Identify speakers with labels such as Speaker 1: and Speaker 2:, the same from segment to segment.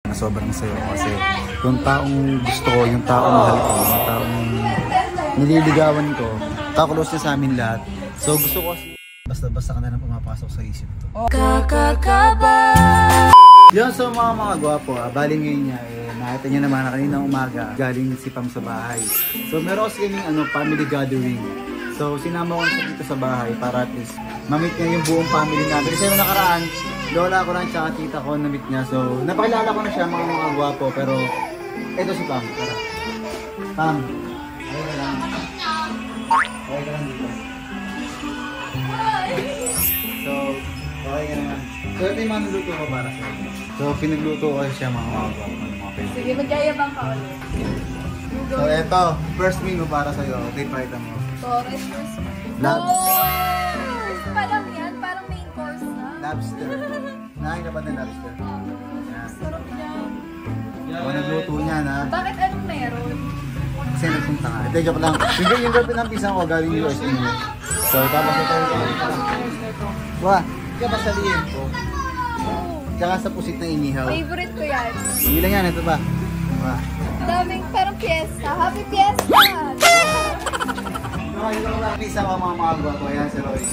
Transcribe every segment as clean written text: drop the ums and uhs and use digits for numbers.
Speaker 1: na sobrang sayo kasi yung taong gusto ko, yung taong mahal ko, yung taong nililigawan ko, kakulos niya sa amin lahat. So gusto ko kasi basta-basta ka na lang pumapasok sa isip to. Yun, so mga gwapo, bali ngayon niya, nakita niya naman na kaninang umaga galing si Pam sa bahay. So meron kasi kaming family gathering. So sinama ko siya dito sa bahay para at least ma-meet niya yung buong family namin. Kasi nung nakaraan, lola ko lang tsaka tita ko na-meet niya. So napakilala ko na siya mga gwapo, pero ito si Pam. Tara. Pam, okay ka lang. Okay ka lang dito. So, okay ka naman. So ito yung mga niluto ko para sa inyo. So pinagluto ko siya mga gwapo.
Speaker 2: Sige, magyayabang ka ulit.
Speaker 1: So ito, first menu para sa'yo. Take right mo.
Speaker 2: Torres first.
Speaker 1: Lobster.
Speaker 2: Pa lang yan, parang main course na.
Speaker 1: Lobster. Nakain ka ba ng lobster? Yan.
Speaker 2: Sarap yan.
Speaker 1: Ako nagluto niya na.
Speaker 2: Bakit anong meron?
Speaker 1: Kasi nagpunta nga. Ito, joke lang. Yung girlfriend ng pisang ko galing US in. So tapos ito. Wah, hindi ka ba salihin ko? Tsaka sa pusit na inihaw.
Speaker 2: Favorite ko yan.
Speaker 1: Hindi lang yan, ito pa. Wah.
Speaker 2: Daming parang fiesta. Happy fiesta!
Speaker 1: Ito ko lang pisang ko mga gwapo. Ayan, si Roy.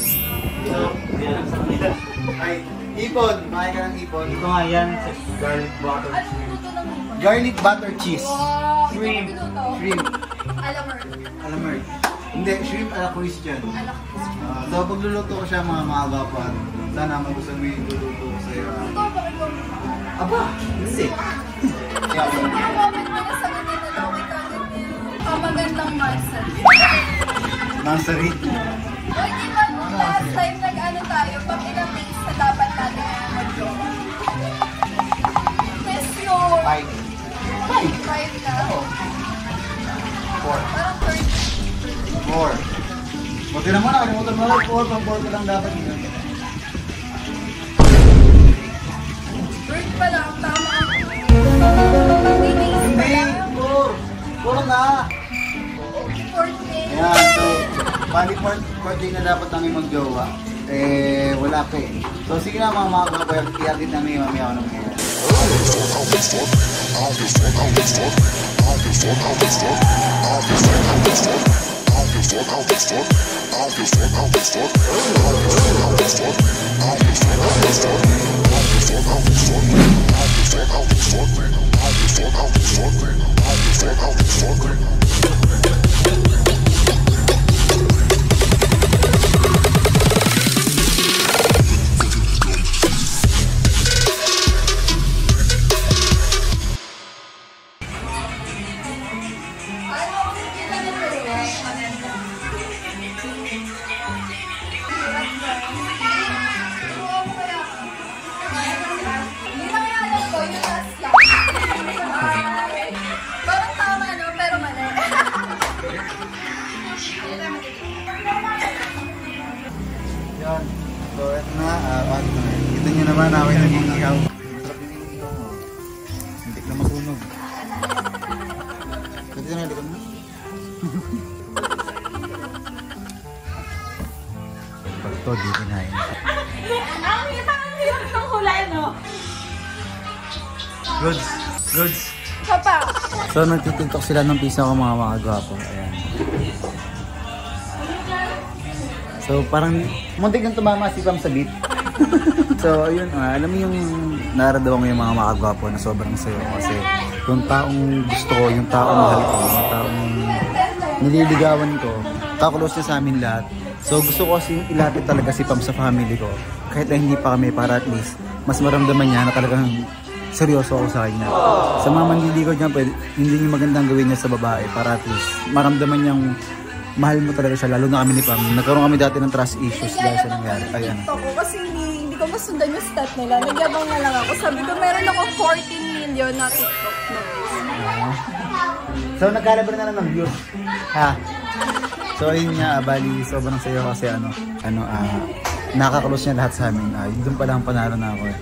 Speaker 1: So, yan sa kanila. Ay, ipon. Makain ka ng ipon. Ito nga yan, garlic butter
Speaker 2: Ano
Speaker 1: cheese.
Speaker 2: minuto ng ipon?
Speaker 1: Garlic butter cheese.
Speaker 2: Wow!
Speaker 1: Shrimp. Shrimp.
Speaker 2: Alamar.
Speaker 1: Alamar. Hindi, shrimp ala Christian.
Speaker 2: Alak.
Speaker 1: So, pagluluto ko siya mga gwapo. Sana magustuhan mo yung luluto ko sa'yo.
Speaker 2: Ito, bakit ko?
Speaker 1: Aba, hindi.
Speaker 2: Comment mo na sa ganyan na daw. Ikaw ganyan. Ang magandang masa.
Speaker 1: Mansari.
Speaker 2: O, di ba last time nag-ano tayo, pag ilang days na dapat natin mag-job? Question!
Speaker 1: 5.
Speaker 2: 5 na?
Speaker 1: 4.
Speaker 2: Parang 30.
Speaker 1: 4. Buti naman, nakalimutan mo lang 4. Pang 4 ko lang dapat yun.
Speaker 2: Bird pa lang, tama ako. 3 days pa lang.
Speaker 1: 4. 4 na.
Speaker 2: Okay, 4 days.
Speaker 1: Ayan, so, bali 4 day na dapat namin mag-jowa. Wala pa eh. So, sige na mga kapayag, i-update namin yung mamaya ko ng mga.
Speaker 2: Parang tama, no? Pero mali.
Speaker 1: Yan. So, eto na. Kita nyo naman, away nag-iihaw. Masarap yung inihaw mo. Hindi na masunog. Kasi na, likod mo. Pag ito, di kinain.
Speaker 2: Ang hirap ng hulay, no?
Speaker 1: Goods. Goods.
Speaker 2: Papa.
Speaker 1: So, nagtitintok sila ng pisa ko mga gwapo. Ayan. So, parang muntik nang tumama si Pam sa beat. So, ayun, alam mo yung nararamdaman ko yung mga gwapo na sobrang sayo kasi yung taong gusto ko, yung taong mahal ko, yung taong nililigawan ko, kakulos niya sa amin lahat. So, gusto ko kasi ilapit talaga si Pam sa family ko. Kahit na hindi pa kami, para at least mas maramdaman niya na talagang seryoso ako sa kanya. Sa mga manliligaw niya, hindi niya magandang gawin niya sa babae para at least maramdaman niyang mahal mo talaga siya, lalo na kami ni Pam. Nagkaroon kami dati ng trust issues dahil sa nangyari. Ayan.
Speaker 2: Kasi hindi ko masundan yung stat nila. Nagyabang na lang ako. Sabi ko, meron ako 14 million na TikTok na views.
Speaker 1: So, nagkalabar na lang ng views. Ha? So, ayun nga, bali, sobrang sayo kasi nakakalos niya lahat sa amin. Doon pala ang panalo na ako eh.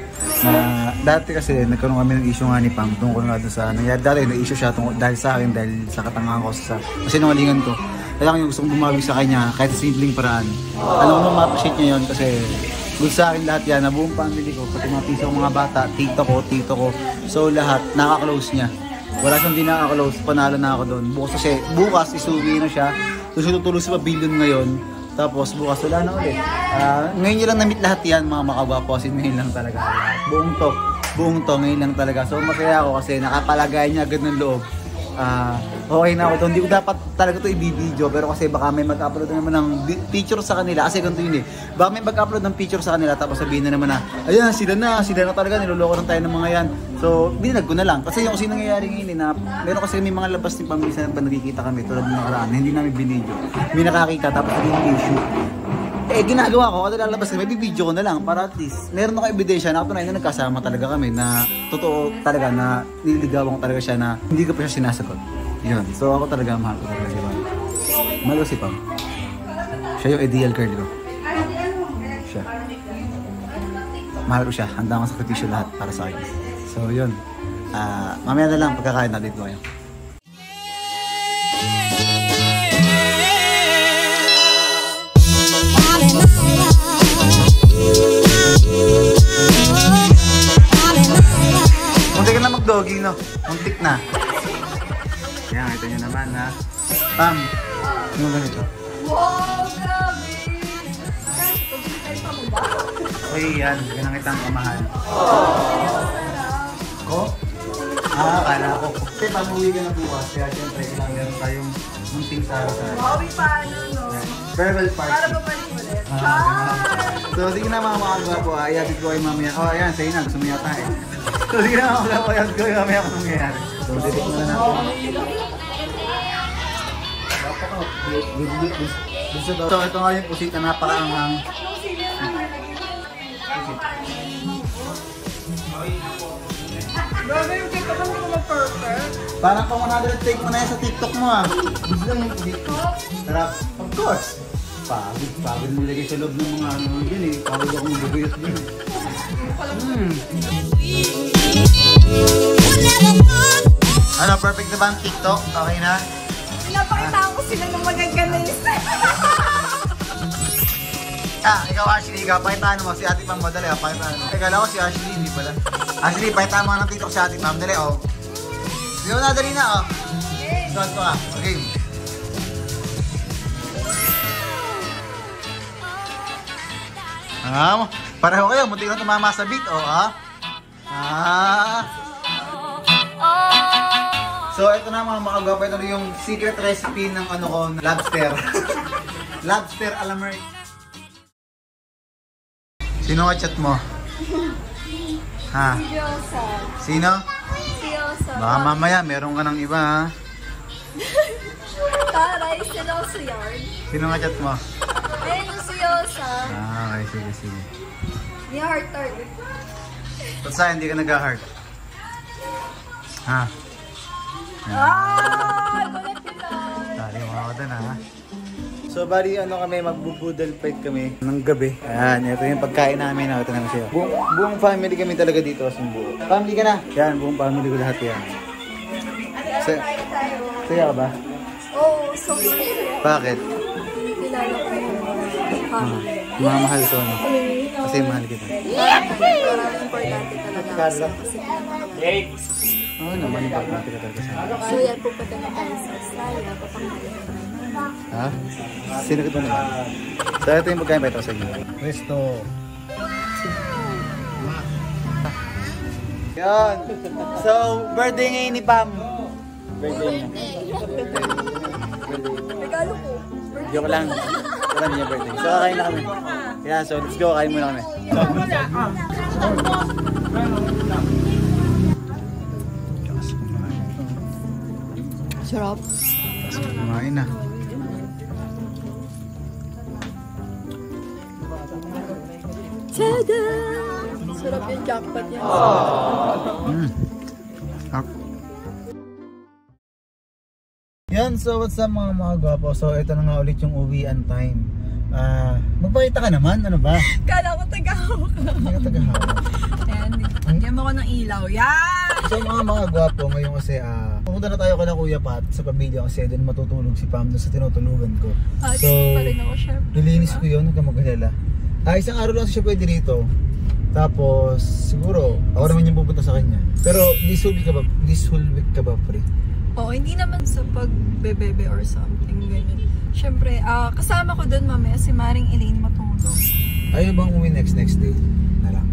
Speaker 1: Dati kasi nagkaroon kami ng issue nga ni Pam tungkol nga doon sa nangyari. Dati na-issue siya dahil sa akin, dahil sa katangahan ko sa sinungalingan ko. Kaya yung gusto kong bumawi sa kanya kahit sa simpleng paraan. Alam ko ma-appreciate niya yun kasi good sa akin lahat yan, na buong family ko, pati mga piso ko, mga bata, tito ko. So lahat, naka-close niya. Wala siyang di naka-close, panalo na ako doon. Bukas isuwi na siya. So tutulog sa pavilion ngayon. Tapos bukas wala na ulit. Ngayon nyo lang na-meet lahat yan, mga makagwapo. Kasi ngayon lang talaga. Buong to, ngayon lang talaga. So masaya ako kasi nakapalagay niya agad ng loob. Okay na ako to. Hindi ko dapat talaga to i-video, pero kasi baka may mag-upload naman ng picture sa kanila. Kasi ganito yun eh. Baka may mag-upload ng picture sa kanila tapos sabihin na naman na, ayan, sila na talaga, niloloko lang tayo ng mga yan. So, bininag ko na lang. Kasi yung kasi nangyayari ngayon na meron kasi may mga labas ni pamilya na nakikita kami tulad ng nakaraan, hindi namin binidyo. May nakakita tapos hindi issue. Ginagawa ko, kada lalabas kami, bibidyo ko na lang para at least meron ako ebidensya na kapag na nagkasama talaga kami na totoo talaga na nililigawan ko talaga siya na hindi ko pa siya sinasagot. Yun. So ako talaga mahal ko talaga si Pam. Mahal ko si Pam. Siya yung ideal girl ko. Siya. Mahal ko siya. Handa akong sakripisyo lahat para sa akin. So yun. Mamaya na lang pagkakain na dito kayo. Muntik na mag-doggy, no? Muntik na. Kaya ito nyo naman, ha? Pam, ano ba ito?
Speaker 2: Wow, grabe!
Speaker 1: Okay, yan. Ganang kitang kamahal. Ko? Akala ko. Kasi pamuwi ka na bukas. Kaya siyempre, kailangan meron tayong munting saro-saro.
Speaker 2: Bobby, paano, no?
Speaker 1: Farewell party.
Speaker 2: Para babalik ulit.
Speaker 1: So, sige na mga makagawa po. Iabit ko kayo mamaya. Ayan, sa'yo na. Gusto mo yata eh. So, sige na mga makagawa. Iabit ko kayo mamaya kung nangyayari. So, dito na natin. So, ito nga yung pusit na napakaanghang.
Speaker 2: Grabe yung TikTok mo mag-perfect.
Speaker 1: Parang pang 100 take mo na yan sa TikTok mo ah. Gusto lang yung pusit. Sarap. Of course. Pagod mo lagay sa loob ng mga ano dyan eh. Pagod ako maguguyot dyan. Ano, perfect na ba ang TikTok? Okay na?
Speaker 2: Pinapakitaan ko sila ng magagalis.
Speaker 1: Ikaw Ashley, pakitaan mo si Ate Pam mo. Dali, pakitaan mo. Kala ko si Ashley, hindi pala. Ashley, pakitaan mo ng TikTok si Ate Pam. Dali, oh. Hindi mo na, dali na, oh. Suot ko ah. Okay. Pareho kayo, muntik na tumama sa beat, oh, ha? So, ito na mga makagwapo. Ito na yung secret recipe ng ano ko, lobster. Lobster alamert. Sino ka chat mo? Ha?
Speaker 2: Si Yosa.
Speaker 1: Sino?
Speaker 2: Si Yosa.
Speaker 1: Baka mamaya, meron ka ng iba, ha?
Speaker 2: Taray, sila si Yard.
Speaker 1: Sino ka chat mo?
Speaker 2: Ayun si Yosa.
Speaker 1: Okay, sige.
Speaker 2: Ni Heart.
Speaker 1: Ba't sa'yo, hindi ka nag-heart? Ha?
Speaker 2: Gulat kita.
Speaker 1: Tari mo ako dun, ha? So, bali, kami, magbubudal fight kami ng gabi. Ayan, ito yung pagkain namin. Ito naman siya. Buong family kami talaga dito. Buo. Family ka na? Yan, buong family ko lahat yan. Saya ka ba?
Speaker 2: Oo, so serious.
Speaker 1: Bakit?
Speaker 2: Kilala ko yung family.
Speaker 1: Mamahal ko, ano? Kasi mahal kita.
Speaker 2: Parang importante talaga.
Speaker 1: Carla.
Speaker 2: Kasi
Speaker 1: Oo naman, importante ka talaga sa akin.
Speaker 2: so yan, pupunta na tayo sa Australia. Papanghalin ko.
Speaker 1: Ha? Sino kita naman? So, ito yung pagkain pa ito sa inyo. Resto. Yan. So, birthday ngayon ni Pam. Birthday niya.
Speaker 2: Regalo ko.
Speaker 1: Joke lang. Wala niya birthday. So, kakain na kami. Yan, so let's go. Kain muna kami.
Speaker 2: Sarap.
Speaker 1: Tapos kumain na.
Speaker 2: Tada! Sarap yung jackpot yan.
Speaker 1: Yan, so what's up mga gwapo? So ito na nga ulit yung uwian time. Magpakita ka naman, ano ba?
Speaker 2: Kala ko tagahawak na.
Speaker 1: Hindi ka tagahawak.
Speaker 2: Ayan, lagyan mo ko ng ilaw. Yan!
Speaker 1: So mga gwapo, ngayon kasi pumunta na tayo kala Kuya Pat sa pamilya kasi doon matutulog si Pam doon sa tinutulugan ko.
Speaker 2: So, pa rin ako, syempre.
Speaker 1: Nilinis ko yun, huwag ka mag-alala. Isang araw lang siya pwede rito. Tapos, siguro, ako naman yung pupunta sa kanya. Pero, this whole week ka ba free?
Speaker 2: Oo, hindi naman sa pagbebebe or something, ganyan. Siyempre, kasama ko doon mamaya si Maring Elaine matulog.
Speaker 1: Ayaw bang umuwi next day na lang?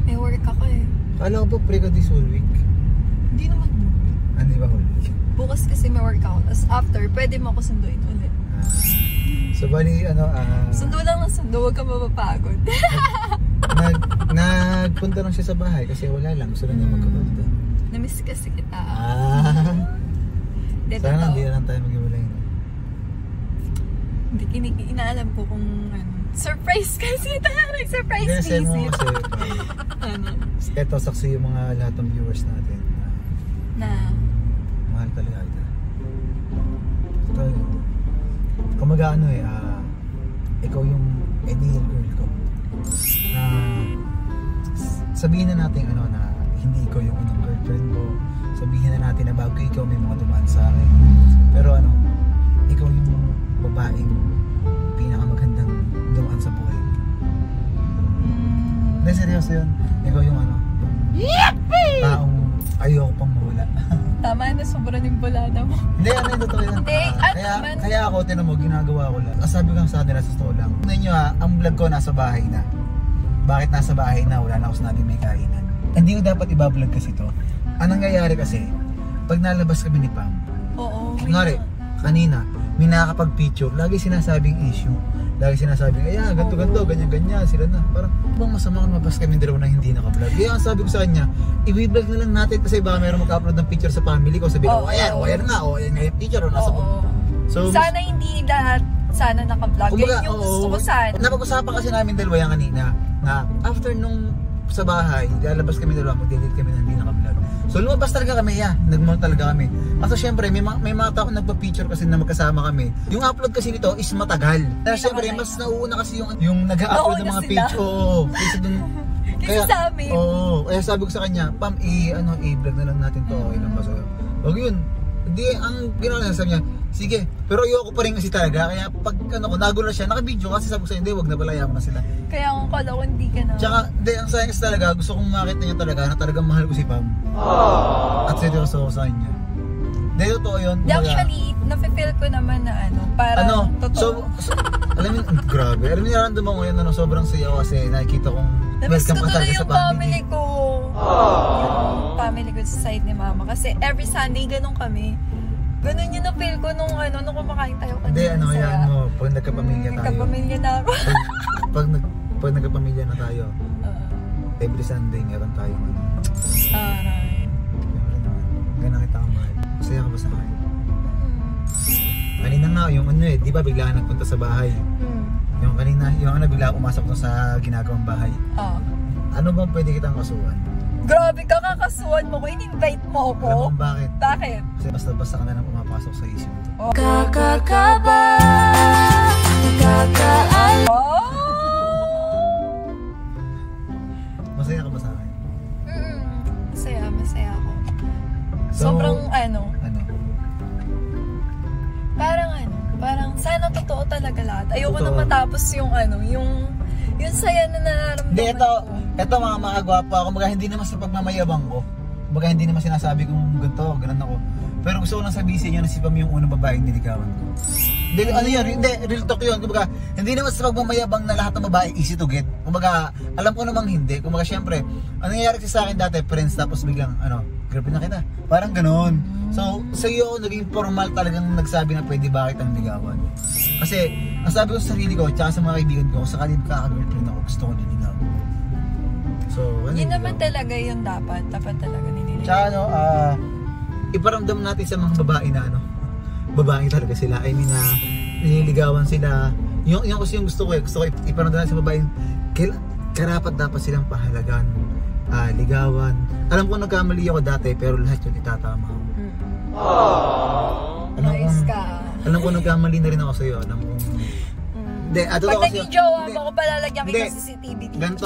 Speaker 2: May work ako eh.
Speaker 1: Kala ko pa free ka this whole week.
Speaker 2: Hindi naman.
Speaker 1: Ano ba whole week?
Speaker 2: Bukas kasi may work ako. Tapos after, pwede mo ako sunduin ulit.
Speaker 1: So, bali,
Speaker 2: Sundo lang ng sundo, huwag ka mapapagod.
Speaker 1: Nagpunta lang siya sa bahay kasi wala lang. Gusto lang niya magkapunta.
Speaker 2: Namiss kasi kita.
Speaker 1: Sana hindi na lang tayo mag-iwalay.
Speaker 2: Hindi, inaalam ko kung surprise kasi talaga. Surprise visit. Ano?
Speaker 1: Ito, saksi yung mga lahat ng viewers natin. Mahal talaga ito. Ito yun. Kumaga ikaw yung ideal girl ko. Sabihin na natin na hindi ikaw yung unang girlfriend ko. Sabihin na natin na bago ikaw may mga dumaan sa akin. Pero ikaw yung babaeng pinakamagandang dumaan sa buhay. Hindi, seryoso yun. Ikaw yung taong ayoko pang mawala.
Speaker 2: Tama na, sobrang yung bulada mo.
Speaker 1: Hindi, yung totoo yun.
Speaker 2: Hindi,
Speaker 1: Kaya ako, tinan mo, ginagawa ko lang. Sabi ko sa kanila, sa totoo lang. Tignan nyo ang vlog ko nasa bahay na. Bakit nasa bahay na? Wala na ako sinabing may kainan. Hindi ko dapat ibablog kasi to. Anong nangyayari kasi, pag nalabas kami ni Pam, kunwari, kanina, may nakakapag-picture, lagi sinasabing issue. Lagi sinasabing, ganto, ganyan, sila na. Parang, bang masama kung mabas kami dalawa na hindi naka-vlog. Kaya ang sabi ko sa kanya, i-vlog na lang natin kasi baka meron mag-upload ng picture sa family ko. Sabi ko, ayan nga yung picture, nasa po. So, sana hindi lahat, sana naka-vlog. Yan yung gusto ko sana. Napag-usapan kasi namin dalawa yan kanina, na after nung sa bahay, lalabas kami dalawa, mag-delete kami na hindi naka-vlog. So lumabas talaga kami, nag-mall talaga kami. Kasi syempre, may mga tao nagpa-picture kasi na magkasama kami. Yung upload kasi nito is matagal. Kaya syempre, mas nauuna kasi yung nag-upload ng mga picture.
Speaker 2: Kasi sa amin.
Speaker 1: Kaya sabi ko sa kanya, Pam, i-vlog na lang natin to. Ilang ba sa'yo? Huwag yun. Hindi, ang ginawa na sabi niya, sige, pero ayoko pa rin kasi talaga. Kaya pag nagulo siya, naka-video kasi sabi ko sa'yo, hindi, huwag na pala, yaman na sila. Kaya ang kala ko hindi ka na. Tsaka, hindi, ang sayang kasi talaga, gusto kong makita niya talaga na talagang mahal ko si Pam. At seryoso ako sa kanya. Hindi, totoo yun.
Speaker 2: Actually, nafe-feel ko naman na parang totoo.
Speaker 1: So, alam mo, grabe. Alam mo, naramdaman ko yun, sobrang saya kasi nakikita kong welcome ka talaga sa family
Speaker 2: ko. Yung family ko sa side ni Mama. Kasi every Sunday, ganun kami. Ganun yung na-feel ko nung kumakain tayo kanina.
Speaker 1: Hindi, yan mo, pag nagkapamilya tayo.
Speaker 2: Nagkapamilya na ako.
Speaker 1: pag nagkapamilya na tayo, every Sunday meron tayo. Ganun kita ang mahal. Masaya ka ba sa akin? Kanina nga, yung di ba biglaan nagpunta sa bahay? Yung kanina, bigla pumasok doon sa ginagawang bahay. Ano bang pwede kitang kasuhan?
Speaker 2: Grabe ka, kakasuhan mo ko. In-invite mo ako.
Speaker 1: Alam mo bakit?
Speaker 2: Bakit?
Speaker 1: Kasi basta-basta ka na lang pumapasok sa isip mo.
Speaker 2: Kakakaba, kakaan.
Speaker 1: Masaya ka ba sa akin?
Speaker 2: Masaya ako.
Speaker 1: So,
Speaker 2: sobrang parang sana totoo talaga lahat. Ayoko na matapos yung saya na nararamdaman
Speaker 1: ko. Ito mga makagwapa ako, hindi naman sa pagmamayabang ko. Hindi naman sinasabi kong ganun ako. Pero gusto ko lang sabihin sa inyo na si Pam yung unang babaeng niligawan ko. Hindi, real talk yun. Hindi naman sa pagmamayabang na lahat ng babae easy to get. Alam ko namang hindi. Syempre, ang nangyayari sa akin dati, friends, tapos biglang, girlfriend na kita. Parang ganun. So, sa iyo ako naging formal talagang nagsabi na pwede ba kitang ligawan. Kasi, ang sabi ko sa sarili ko, tsaka sa mga kaibigan ko, sakali magkaka-girlfriend ako, gusto ko niligawan. So,
Speaker 2: yun naman talaga yun dapat. Dapat talaga nililigawan.
Speaker 1: Tsaka iparamdam natin sa mga babae na babae talaga sila. I mean nililigawan sila. Yung kasi yung gusto ko iparamdam natin sa babae, karapat dapat silang pahalagan, ligawan. Alam ko nagkamali ako dati, pero lahat yun itatama ko. Alam ko nagkamali na rin ako sa'yo. Alam ko
Speaker 2: pag naging jowa mo, kung palalagyan kita sa CCTV.
Speaker 1: Ganito,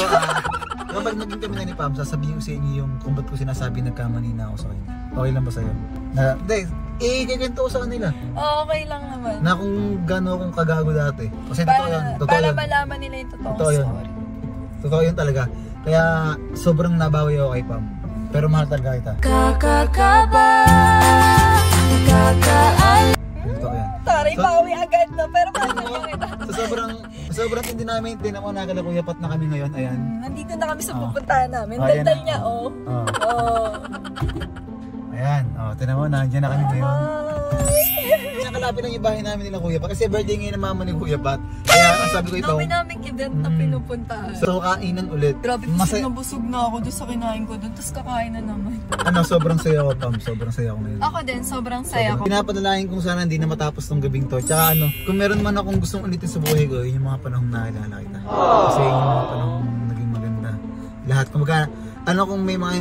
Speaker 1: kapag naging kami na ni Pam, sasabihin ko sa inyo yung kung ba't ko sinasabi nagkamali na ako sa kanya. Okay lang ba sa'yo? Ganito ko sa kanila.
Speaker 2: Okay lang naman.
Speaker 1: Na kung gano'n akong kagago dati. Kasi
Speaker 2: para malaman nila yung totoong story.
Speaker 1: Totoo yun talaga. Kaya sobrang nabawi ako kay Pam. Pero mahal talaga kita.
Speaker 2: Kakakaba,
Speaker 1: Totoo yan.
Speaker 2: Taray, bawi agad na, pero mahal talaga kita.
Speaker 1: Sobrang hindi namin, tinan mo, nakala Kuya Pat na kami ngayon, ayan.
Speaker 2: Nandito na kami sa pupuntahan namin.
Speaker 1: Ayan
Speaker 2: Daldal
Speaker 1: na.
Speaker 2: niya, oh.
Speaker 1: Oh. Ayan, tinan mo, nandiyan na kami ngayon. Nakalapit lang yung bahay namin nila Kuya Pat. Kasi birthday ngayon ng mama ni Kuya Pat. Kaya ang sabi ko ito,
Speaker 2: Dami naming event na pinupuntahan.
Speaker 1: so kainan ulit.
Speaker 2: Grabe, busog na ako doon sa kinain ko doon. Tapos kakain na naman.
Speaker 1: Sobrang saya ko, Pam. Sobrang saya ko ngayon.
Speaker 2: Ako din, sobrang saya ko.
Speaker 1: Pinapadalayan kong sana hindi na matapos tong gabing to. Tsaka kung meron man akong gustong ulitin sa buhay ko, yun yung mga panahong nakilala kita. Kasi yun yung mga panahong naging maganda. Lahat, kumbaga, kung may mga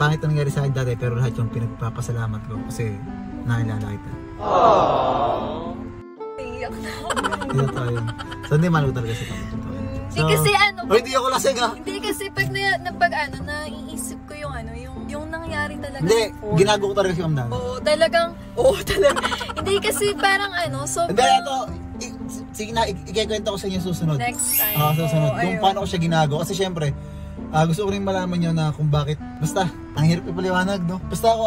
Speaker 1: pangit na nangyari sa akin dati, pero lahat yung pinagpapasalamat ko kasi nakilala kita.
Speaker 2: Iyak na ako.
Speaker 1: Ito tayo. So hindi man talaga sa tayo.
Speaker 2: Hindi kasi
Speaker 1: hindi ako lasing ha?
Speaker 2: Hindi kasi pag naiisip ko yung nangyari talaga.
Speaker 1: Hindi,
Speaker 2: before.
Speaker 1: ginago ko talaga si Ma'am Dana.
Speaker 2: Oo, talaga. Hindi kasi parang sobrang...
Speaker 1: Hindi, ito, sige na, ikikwento ko sa inyo susunod.
Speaker 2: Next time.
Speaker 1: Susunod.
Speaker 2: Oo,
Speaker 1: Kung
Speaker 2: ayun.
Speaker 1: paano ko siya ginago. Kasi syempre, gusto ko rin malaman nyo na kung bakit. Basta, ang hirap ipaliwanag, no? Basta ako,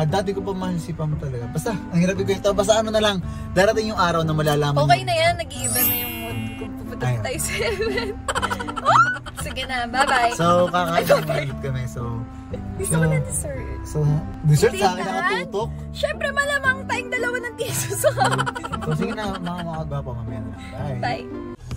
Speaker 1: dati ko pa mahal si Pam talaga. Basta, ang hirap ikwento. Basta na lang, darating yung araw na malalaman
Speaker 2: Okay
Speaker 1: nyo.
Speaker 2: na yan, nag-i-iba na yung mood ko. Pupunta
Speaker 1: Ayun.
Speaker 2: tayo sa event. Sige na, bye-bye.
Speaker 1: So, kakain ulit kami. So,
Speaker 2: Gusto ko na dessert.
Speaker 1: Dessert sa akin
Speaker 2: Hindi na.
Speaker 1: nakatutok.
Speaker 2: Siyempre malamang tayong dalawa ng tiso sa
Speaker 1: So, sige na, mga gwapo, mamaya na lang. Bye.
Speaker 2: Bye.